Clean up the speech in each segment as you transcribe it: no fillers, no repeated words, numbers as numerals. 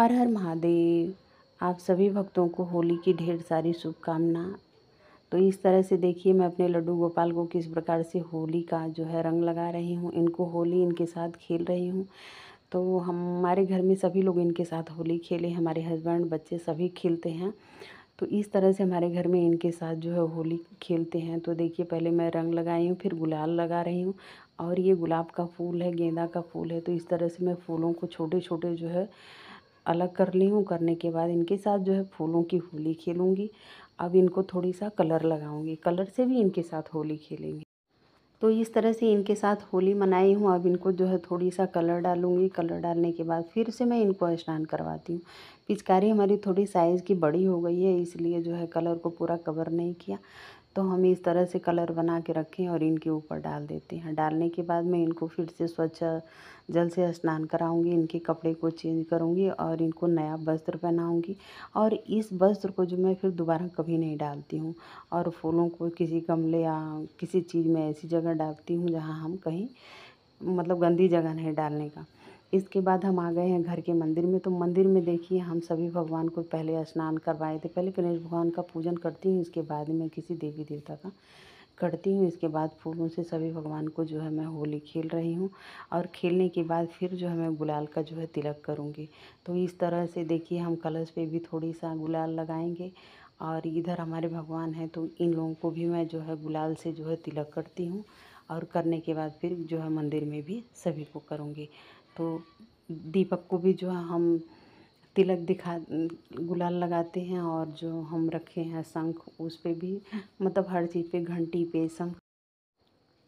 हर हर महादेव। आप सभी भक्तों को होली की ढेर सारी शुभकामना। तो इस तरह से देखिए मैं अपने लड्डू गोपाल को किस प्रकार से होली का जो है रंग लगा रही हूँ, इनको होली इनके साथ खेल रही हूँ। तो हमारे घर में सभी लोग इनके साथ होली खेले, हमारे हस्बैंड बच्चे सभी खेलते हैं। तो इस तरह से हमारे घर में इनके साथ जो है होली खेलते हैं। तो देखिए पहले मैं रंग लगाई हूँ, फिर गुलाल लगा रही हूँ। और ये गुलाब का फूल है, गेंदा का फूल है। तो इस तरह से मैं फूलों को छोटे छोटे जो है अलग कर ली हूँ। करने के बाद इनके साथ जो है फूलों की होली खेलूँगी। अब इनको थोड़ी सा कलर लगाऊँगी, कलर से भी इनके साथ होली खेलेंगे। तो इस तरह से इनके साथ होली मनाई हूँ। अब इनको जो है थोड़ी सा कलर डालूँगी। कलर डालने के बाद फिर से मैं इनको स्नान करवाती हूँ। पिचकारी हमारी थोड़ी साइज़ की बड़ी हो गई है, इसलिए जो है कलर को पूरा कवर नहीं किया। तो हम इस तरह से कलर बना के रखें और इनके ऊपर डाल देते हैं। डालने के बाद मैं इनको फिर से स्वच्छ जल से स्नान कराऊंगी, इनके कपड़े को चेंज करूंगी और इनको नया वस्त्र पहनाऊंगी। और इस वस्त्र को जो मैं फिर दोबारा कभी नहीं डालती हूँ। और फूलों को किसी गमले या किसी चीज़ में ऐसी जगह डालती हूँ जहाँ हम कहीं मतलब गंदी जगह नहीं डालने का। इसके बाद हम आ गए हैं घर के मंदिर में। तो मंदिर में देखिए हम सभी भगवान को पहले स्नान करवाए थे। पहले गणेश भगवान का पूजन करती हूँ, इसके बाद मैं किसी देवी देवता का करती हूँ। इसके बाद फूलों से सभी भगवान को जो है मैं होली खेल रही हूँ। और खेलने के बाद फिर जो है मैं गुलाल का जो है तिलक करूँगी। तो इस तरह से देखिए हम कलश पे भी थोड़ी सा गुलाल लगाएंगे। और इधर हमारे भगवान हैं तो इन लोगों को भी मैं जो है गुलाल से जो है तिलक करती हूँ। और करने के बाद फिर जो है मंदिर में भी सभी को करूँगी। तो दीपक को भी जो है हम तिलक दिखा गुलाल लगाते हैं। और जो हम रखे हैं शंख, उस पे भी मतलब हर चीज़ पे, घंटी पे, शंख,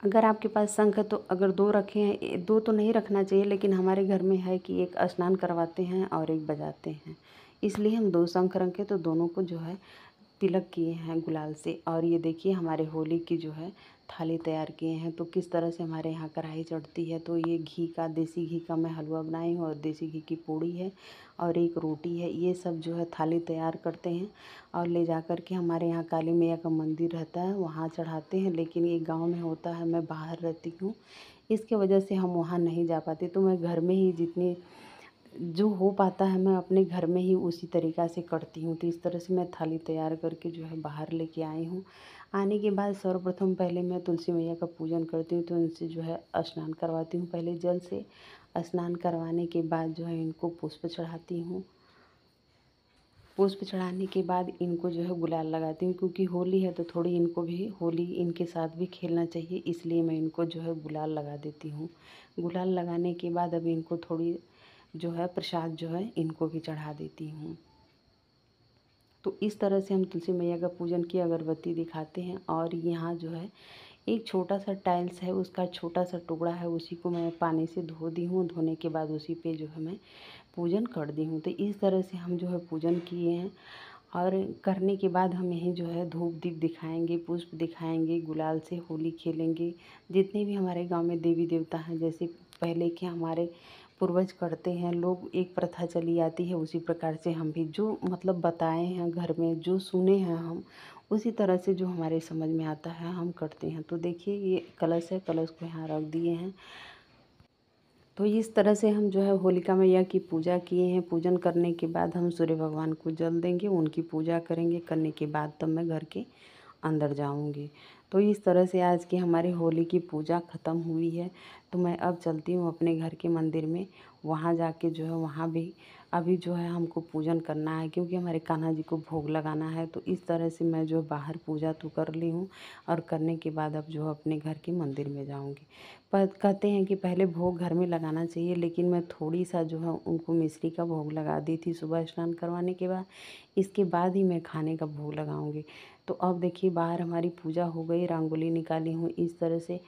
अगर आपके पास शंख है तो अगर 2 रखे हैं, 2 तो नहीं रखना चाहिए, लेकिन हमारे घर में है कि एक स्नान करवाते हैं और एक बजाते हैं, इसलिए हम 2 शंख रखे तो दोनों को जो है तिलक किए हैं गुलाल से। और ये देखिए हमारे होली की जो है थाली तैयार किए हैं। तो किस तरह से हमारे यहाँ कढ़ाई चढ़ती है। तो ये घी का, देसी घी का मैं हलवा बनाई हूँ और देसी घी की पूड़ी है और एक रोटी है। ये सब जो है थाली तैयार करते हैं और ले जा कर के हमारे यहाँ काली मैया का मंदिर रहता है, वहाँ चढ़ाते हैं। लेकिन ये गाँव में होता है, मैं बाहर रहती हूँ, इसके वजह से हम वहाँ नहीं जा पाते। तो मैं घर में ही जितनी जो हो पाता है मैं अपने घर में ही उसी तरीक़ा से करती हूँ। तो इस तरह से मैं थाली तैयार करके जो है बाहर लेके आई हूँ। आने के बाद सर्वप्रथम पहले मैं तुलसी मैया का पूजन करती हूँ। तो इनसे जो है स्नान करवाती हूँ पहले जल से। स्नान करवाने के बाद जो है इनको पुष्प चढ़ाती हूँ। पुष्प चढ़ाने के बाद इनको जो है गुलाल लगाती हूँ, क्योंकि होली है तो थोड़ी इनको भी होली इनके साथ भी खेलना चाहिए, इसलिए मैं इनको जो है गुलाल लगा देती हूँ। गुलाल लगाने के बाद अब इनको थोड़ी जो है प्रसाद जो है इनको भी चढ़ा देती हूँ। तो इस तरह से हम तुलसी मैया का पूजन की अगरबत्ती दिखाते हैं। और यहाँ जो है एक छोटा सा टाइल्स है, उसका छोटा सा टुकड़ा है, उसी को मैं पानी से धो दी हूँ। धोने के बाद उसी पे जो है मैं पूजन कर दी हूँ। तो इस तरह से हम जो है पूजन किए हैं। और करने के बाद हम यहीं जो है धूप दीप दिखाएंगे, पुष्प दिखाएंगे, गुलाल से होली खेलेंगे। जितने भी हमारे गांव में देवी देवता हैं, जैसे पहले के हमारे पूर्वज करते हैं लोग, एक प्रथा चली आती है, उसी प्रकार से हम भी जो मतलब बताए हैं घर में, जो सुने हैं हम, उसी तरह से जो हमारे समझ में आता है हम करते हैं। तो देखिए ये कलश है, कलश को यहाँ रख दिए हैं। तो इस तरह से हम जो है होलिका मैया की पूजा किए हैं। पूजन करने के बाद हम सूर्य भगवान को जल देंगे, उनकी पूजा करेंगे। करने के बाद तब मैं घर के अंदर जाऊंगी। तो इस तरह से आज की हमारी होली की पूजा ख़त्म हुई है। तो मैं अब चलती हूँ अपने घर के मंदिर में, वहाँ जाके जो है वहाँ भी अभी जो है हमको पूजन करना है, क्योंकि हमारे कान्हा जी को भोग लगाना है। तो इस तरह से मैं जो बाहर पूजा तो कर ली हूँ और करने के बाद अब जो अपने घर के मंदिर में जाऊँगी। पर कहते हैं कि पहले भोग घर में लगाना चाहिए, लेकिन मैं थोड़ी सा जो है उनको मिश्री का भोग लगा दी थी सुबह स्नान करवाने के बाद। इसके बाद ही मैं खाने का भोग लगाऊंगी। तो अब देखिए बाहर हमारी पूजा हो गई, रंगोली निकाली हूँ इस तरह से।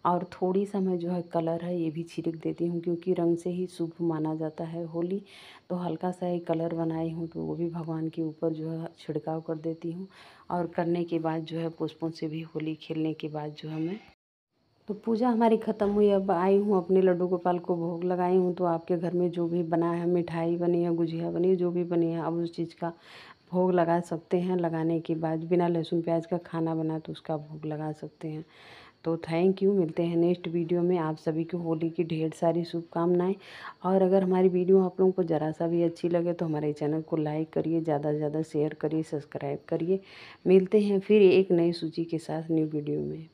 और थोड़ी सा मैं जो है कलर है ये भी छिड़क देती हूँ, क्योंकि रंग से ही शुभ माना जाता है होली। तो हल्का सा एक कलर बनाई हूँ, तो वो भी भगवान के ऊपर जो है छिड़काव कर देती हूँ। और करने के बाद जो है पुष्पों से भी होली खेलने के बाद जो है मैं, तो पूजा हमारी ख़त्म हुई। अब आई हूँ अपने लड्डू गोपाल को भोग लगाई हूँ। तो आपके घर में जो भी बना है, मिठाई बनी है, गुजिया बनी है, जो भी बनी है, अब उस चीज़ का भोग लगा सकते हैं। लगाने के बाद बिना लहसुन प्याज का खाना बना तो उसका भोग लगा सकते हैं। तो थैंक यू, मिलते हैं नेक्स्ट वीडियो में। आप सभी को होली की ढेर सारी शुभकामनाएं। और अगर हमारी वीडियो आप लोगों को ज़रा सा भी अच्छी लगे तो हमारे चैनल को लाइक करिए, ज़्यादा से ज़्यादा शेयर करिए, सब्सक्राइब करिए। मिलते हैं फिर एक नई सूची के साथ न्यू वीडियो में।